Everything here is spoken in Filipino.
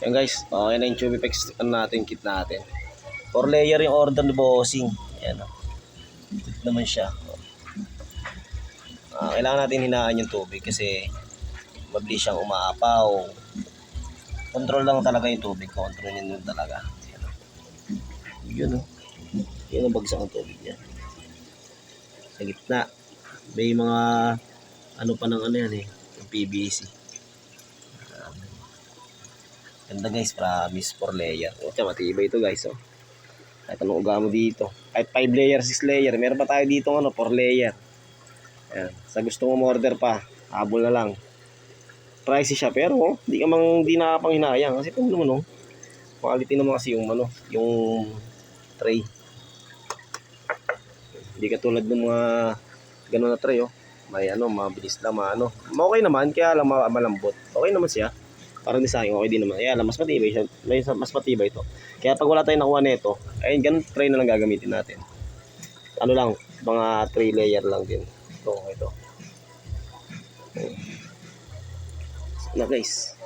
Yan guys, okay na yung Chubiflex natin, kit natin. 4 layer yung order ni bossing. Yan o. Kit naman siya. Kailangan natin hinaan yung tubig kasi mabilis siyang umaapaw. Control lang talaga yung tubig. Kontrolin yun talaga. Yan o. Yun o. Yun ang bagsak ng tubig niya. Sa gitna. May mga ano pa ng ano yan eh. Yung PVC. Ganda guys, promise 4 layer. O, matibay ito guys, oh. Kahit anong uga mo dito. Kahit 5 layer, 6 layer. Meron pa tayo dito ano, 4 layer. Ayan. Sa gusto mo order pa, habol na lang. Pricey siya, pero oh, di nakapanghinayang. Kasi kung naman, oh, quality naman kasi yung ano, yung tray. Hindi katulad ng mga ganun na tray, oh. May ano, mabilis lang, ano. Okay naman, kaya lang malambot. Okay naman siya. Parang design, okay din naman. Kaya lang, mas matibay siya. Mas matibay ito. Kaya pag wala tayong nakuha nito, ayun, ganun tray na lang gagamitin natin. Ano lang, mga 3 layer lang din. Ito. Na guys.